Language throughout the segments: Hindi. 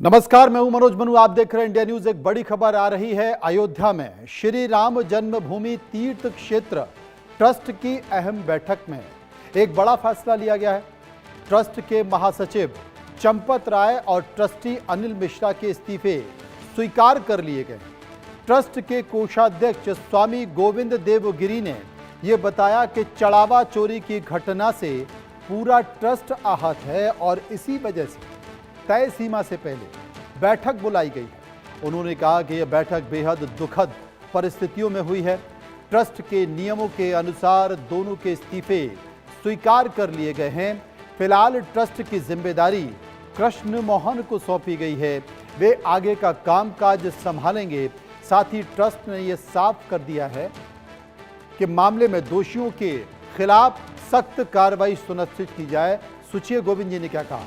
नमस्कार, मैं हूं मनोज मनु। आप देख रहे हैं इंडिया न्यूज। एक बड़ी खबर आ रही है। अयोध्या में श्री राम जन्मभूमि तीर्थ क्षेत्र ट्रस्ट की अहम बैठक में एक बड़ा फैसला लिया गया है। ट्रस्ट के महासचिव चंपत राय और ट्रस्टी अनिल मिश्रा के इस्तीफे स्वीकार कर लिए गए। ट्रस्ट के कोषाध्यक्ष स्वामी गोविंद देव गिरी ने यह बताया कि चढ़ावा चोरी की घटना से पूरा ट्रस्ट आहत है और इसी वजह से तय सीमा से पहले बैठक बुलाई गई है। उन्होंने कहा कि यह बैठक बेहद दुखद परिस्थितियों में हुई है। ट्रस्ट के नियमों के अनुसार दोनों के इस्तीफे स्वीकार कर लिए गए हैं। फिलहाल ट्रस्ट की जिम्मेदारी कृष्ण मोहन को सौंपी गई है। वे आगे का कामकाज संभालेंगे। साथ ही ट्रस्ट ने यह साफ कर दिया है कि मामले में दोषियों के खिलाफ सख्त कार्रवाई सुनिश्चित की जाए। सुचिए गोविंद जी ने क्या कहा।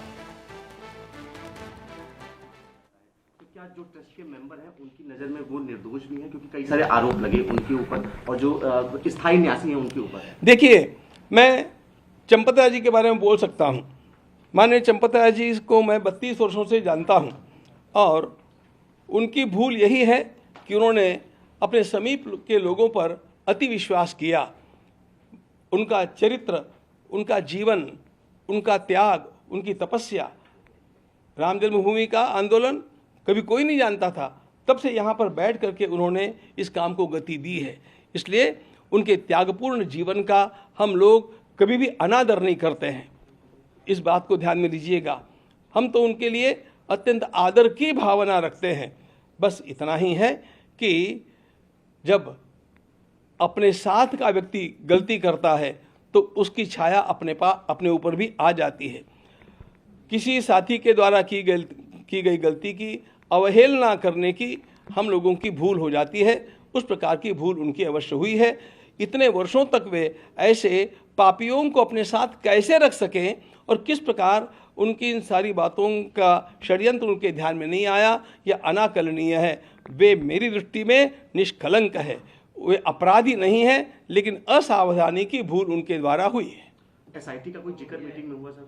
क्या जो ट्रस्ट के मेंबर हैं उनकी नजर में वो निर्दोष भी हैं, क्योंकि कई सारे आरोप लगे उनके ऊपर और जो स्थायी न्यासी हैं उनके ऊपर। देखिए, मैं चंपत राय जी के बारे में बोल सकता हूं। माननीय चंपत राय जी को मैं 32 वर्षों से जानता हूं और उनकी भूल यही है कि उन्होंने अपने समीप के लोगों पर अति विश्वास किया। उनका चरित्र, उनका जीवन, उनका त्याग, उनकी तपस्या, राम जन्मभूमि का आंदोलन कभी कोई नहीं जानता था। तब से यहाँ पर बैठ करके उन्होंने इस काम को गति दी है। इसलिए उनके त्यागपूर्ण जीवन का हम लोग कभी भी अनादर नहीं करते हैं। इस बात को ध्यान में लीजिएगा। हम तो उनके लिए अत्यंत आदर की भावना रखते हैं। बस इतना ही है कि जब अपने साथ का व्यक्ति गलती करता है तो उसकी छाया अपने ऊपर भी आ जाती है। किसी साथी के द्वारा की गई गलती की अवहेलना करने की हम लोगों की भूल हो जाती है। उस प्रकार की भूल उनकी अवश्य हुई है। इतने वर्षों तक वे ऐसे पापियों को अपने साथ कैसे रख सकें और किस प्रकार उनकी इन सारी बातों का षड्यंत्र उनके ध्यान में नहीं आया, यह अनाकलनीय है। वे मेरी दृष्टि में निष्कलंक है। वे अपराधी नहीं है, लेकिन असावधानी की भूल उनके द्वारा हुई है। एसआईटी का कोई जिक्र मीटिंग में हुआ सर?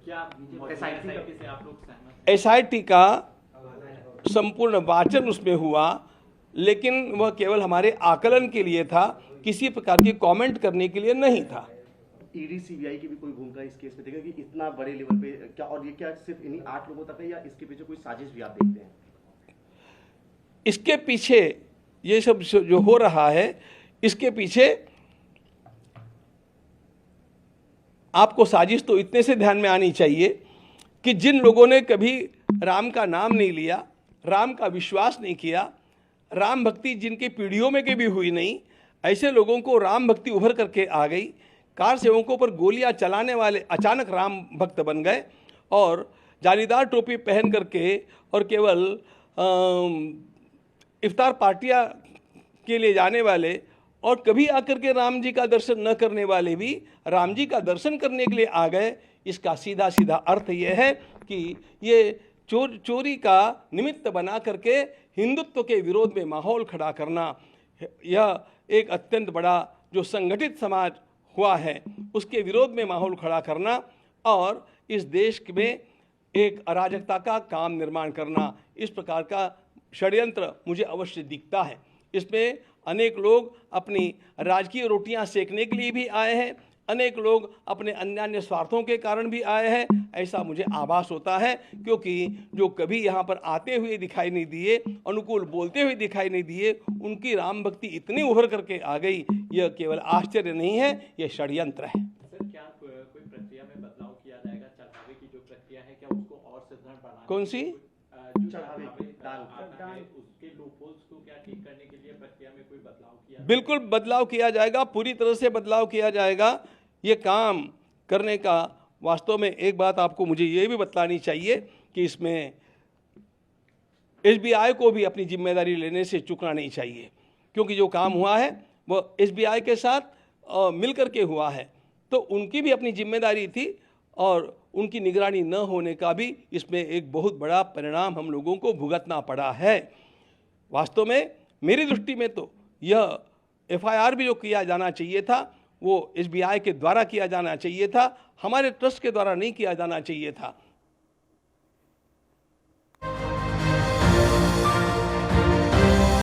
क्या एसआईटी का संपूर्ण वाचन उसमें हुआ, लेकिन वह केवल हमारे आकलन के लिए था, किसी प्रकार की कमेंट करने के लिए नहीं था। ईडी सीबीआई की भी कोई भूमिका इस केस में देखेगा कि इतना बड़े लेवल पे क्या, और ये क्या सिर्फ इन्हीं 8 लोगों तक है या इसके पीछे कोई साजिश भी आप देखते हैं? इसके पीछे ये सब जो हो रहा है, इसके पीछे आपको साजिश तो इतने से ध्यान में आनी चाहिए कि जिन लोगों ने कभी राम का नाम नहीं लिया, राम का विश्वास नहीं किया, राम भक्ति जिनकी पीढ़ियों में कभी हुई नहीं, ऐसे लोगों को राम भक्ति उभर करके आ गई। कार सेवकों पर गोलियां चलाने वाले अचानक राम भक्त बन गए और जालीदार टोपी पहन करके और केवल इफ्तार पार्टियां के लिए जाने वाले और कभी आकर के राम जी का दर्शन न करने वाले भी राम जी का दर्शन करने के लिए आ गए। इसका सीधा सीधा अर्थ यह है कि ये चोरी का निमित्त बना करके हिंदुत्व के विरोध में माहौल खड़ा करना, यह एक अत्यंत बड़ा जो संगठित समाज हुआ है उसके विरोध में माहौल खड़ा करना और इस देश में एक अराजकता का काम निर्माण करना, इस प्रकार का षड्यंत्र मुझे अवश्य दिखता है। इसमें अनेक लोग अपनी राजकीय रोटियां सेकने के लिए भी आए हैं, अनेक लोग अपने अन्य स्वार्थों के कारण भी आए हैं, ऐसा मुझे आभास होता है। क्योंकि जो कभी यहाँ पर आते हुए दिखाई नहीं दिए, अनुकूल बोलते हुए दिखाई नहीं दिए, उनकी राम भक्ति इतनी उभर करके आ गई, यह केवल आश्चर्य नहीं है, यह षड्यंत्र है। सर, क्या कोई प्रक्रिया में बदलाव किया जाएगा? चढ़ावे की जो प्रक्रिया है, क्या उसको और सुदृढ़ बनाने? कौन सी? उसके लूपहोल्स को क्या ठीक करने के लिए प्रक्रिया में कोई बदलाव किया? बिल्कुल बदलाव किया जाएगा, पूरी तरह से बदलाव किया जाएगा। ये काम करने का वास्तव में एक बात आपको मुझे ये भी बतलानी चाहिए कि इसमें एसबीआई को भी अपनी जिम्मेदारी लेने से चूकना नहीं चाहिए, क्योंकि जो काम हुआ है वह एसबीआई के साथ मिलकर के हुआ है, तो उनकी भी अपनी जिम्मेदारी थी और उनकी निगरानी न होने का भी इसमें एक बहुत बड़ा परिणाम हम लोगों को भुगतना पड़ा है। वास्तव में मेरी दृष्टि में तो यह एफआईआर भी जो किया जाना चाहिए था वो एसबीआई के द्वारा किया जाना चाहिए था, हमारे ट्रस्ट के द्वारा नहीं किया जाना चाहिए था।